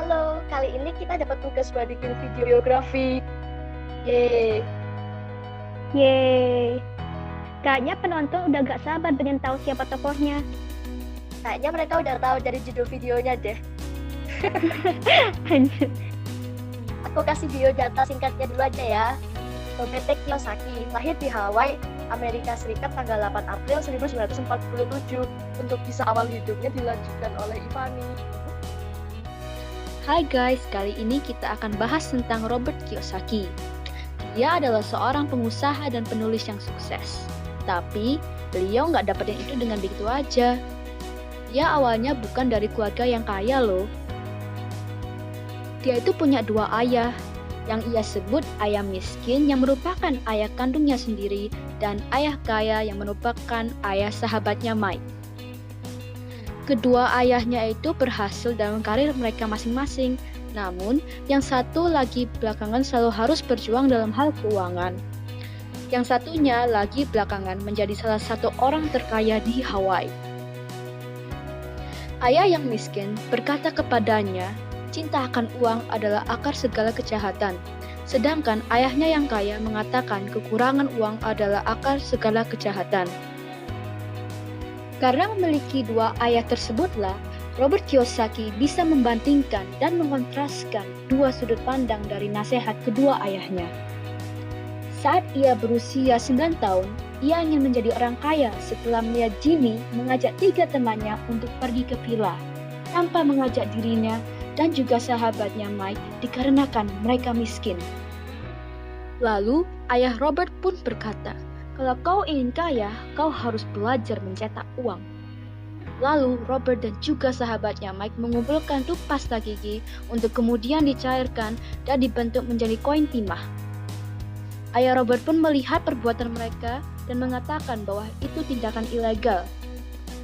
Halo, kali ini kita dapat tugas buat bikin videografi. Yeay. Yeay. Kayaknya penonton udah gak sabar pengen tahu siapa tokohnya. Kayaknya mereka udah tahu dari judul videonya deh. Anjir. Aku kasih biodata singkatnya dulu aja ya. Robert Kiyosaki lahir di Hawaii, Amerika Serikat tanggal 8 April 1947. Untuk kisah awal hidupnya dilanjutkan oleh Ivani. Hai guys, kali ini kita akan bahas tentang Robert Kiyosaki. Dia adalah seorang pengusaha dan penulis yang sukses. Tapi, beliau nggak dapetin itu dengan begitu aja. Dia awalnya bukan dari keluarga yang kaya loh. Dia itu punya dua ayah, yang ia sebut ayah miskin yang merupakan ayah kandungnya sendiri dan ayah kaya yang merupakan ayah sahabatnya Mike. Kedua ayahnya itu berhasil dalam karir mereka masing-masing, namun yang satu lagi belakangan selalu harus berjuang dalam hal keuangan. Yang satunya lagi belakangan menjadi salah satu orang terkaya di Hawaii. Ayah yang miskin berkata kepadanya, cinta akan uang adalah akar segala kejahatan. Sedangkan ayahnya yang kaya mengatakan kekurangan uang adalah akar segala kejahatan. Karena memiliki dua ayah tersebutlah, Robert Kiyosaki bisa membandingkan dan mengontraskan dua sudut pandang dari nasihat kedua ayahnya. Saat ia berusia 9 tahun, ia ingin menjadi orang kaya setelah melihat Jimmy mengajak 3 temannya untuk pergi ke villa, tanpa mengajak dirinya dan juga sahabatnya Mike dikarenakan mereka miskin. Lalu, ayah Robert pun berkata, kalau kau ingin kaya, kau harus belajar mencetak uang. Lalu, Robert dan juga sahabatnya Mike mengumpulkan tuh pasta gigi untuk kemudian dicairkan dan dibentuk menjadi koin timah. Ayah Robert pun melihat perbuatan mereka dan mengatakan bahwa itu tindakan ilegal.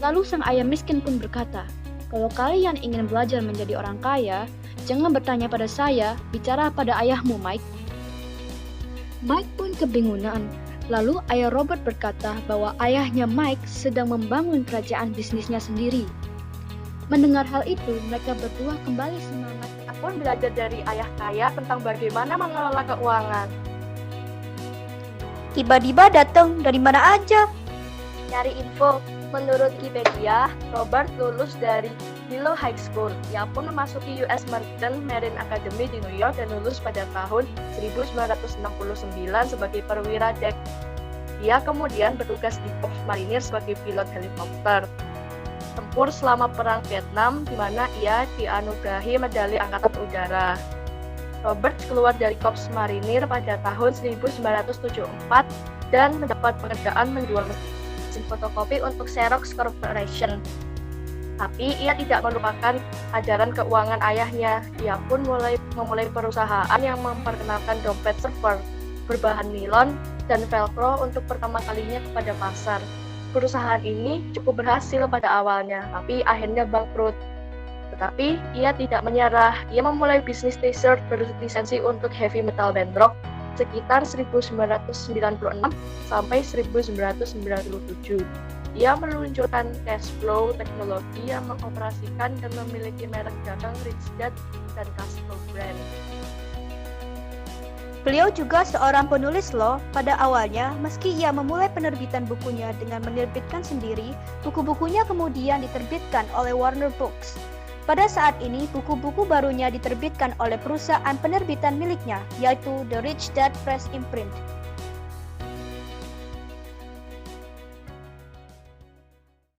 Lalu sang ayah miskin pun berkata, kalau kalian ingin belajar menjadi orang kaya, jangan bertanya pada saya, bicara pada ayahmu Mike. Mike pun kebingungan. Lalu ayah Robert berkata bahwa ayahnya Mike sedang membangun kerajaan bisnisnya sendiri. Mendengar hal itu, mereka berdua kembali semangat. Aku pun belajar dari ayah kaya tentang bagaimana mengelola keuangan. Tiba-tiba datang dari mana aja? Nyari info, menurut Wikipedia, Robert lulus dari Willow High School. Ia pun memasuki US Merchant Marine Academy di New York dan lulus pada tahun 1969 sebagai perwira dek. Dia kemudian bertugas di Corps Marinir sebagai pilot helikopter. Tempur selama Perang Vietnam, di mana ia dianugerahi medali Angkatan Udara. Robert keluar dari Corps Marinir pada tahun 1974 dan mendapat pekerjaan menjual mesin fotokopi untuk Xerox Corporation. Tapi ia tidak melupakan ajaran keuangan ayahnya. Ia pun memulai perusahaan yang memperkenalkan dompet server berbahan nilon dan velcro untuk pertama kalinya kepada pasar. Perusahaan ini cukup berhasil pada awalnya, tapi akhirnya bangkrut. Tetapi ia tidak menyerah. Ia memulai bisnis t-shirt berlisensi untuk heavy metal band rock sekitar 1996 sampai 1997. Ia meluncurkan cash flow teknologi yang mengoperasikan dan memiliki merek dagang Rich Dad dan Costco brand. Beliau juga seorang penulis loh. Pada awalnya, meski ia memulai penerbitan bukunya dengan menerbitkan sendiri, buku-bukunya kemudian diterbitkan oleh Warner Books. Pada saat ini, buku-buku barunya diterbitkan oleh perusahaan penerbitan miliknya, yaitu The Rich Dad Press Imprint.